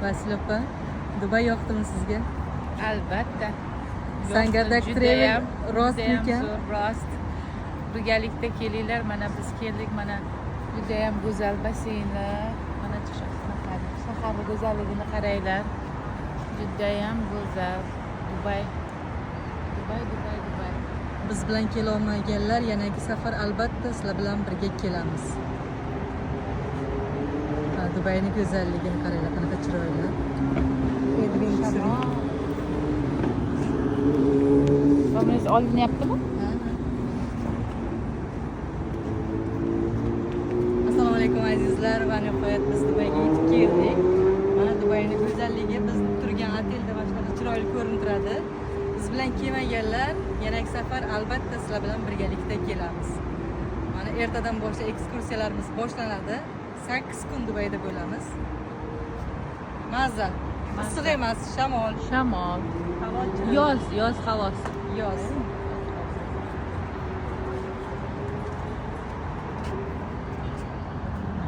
Vasila opa, Dubay yoqdimi sizga? Albatta. Sangardak travel rostmikan? Rost. Birgalikda kelinglar, mana biz keldik, mana judayam go'zal basseynlar. Mana shaharning go'zalligini qaranglar. Judayam go'zal. Dubay. Biz bilan kela olmaganlar yanagi safar albatta sizlar bilan birga kelamiz. Dubayning go'zalligini qaranglar, qanaqa chiroyli. To'g'ri olinyaptimi? Assalomu alaykum azizlar, va nihoyat biz Dubayga yetib keldik. Mana Dubayning go'zalligi biz turgan otelda boshqacha chiroyli ko'rinib turadi. Biz bilan kelmaganlar yanagi safar albatta sizlar bilan birgalikda kelamiz. Mana ertadan boshlab ekskursiyalarimiz boshlanadi. 8 kun Dubayda bo'lamiz. Mazza. Issiq emas, shamol. Shamol. Havo Yoz havosi. yoz.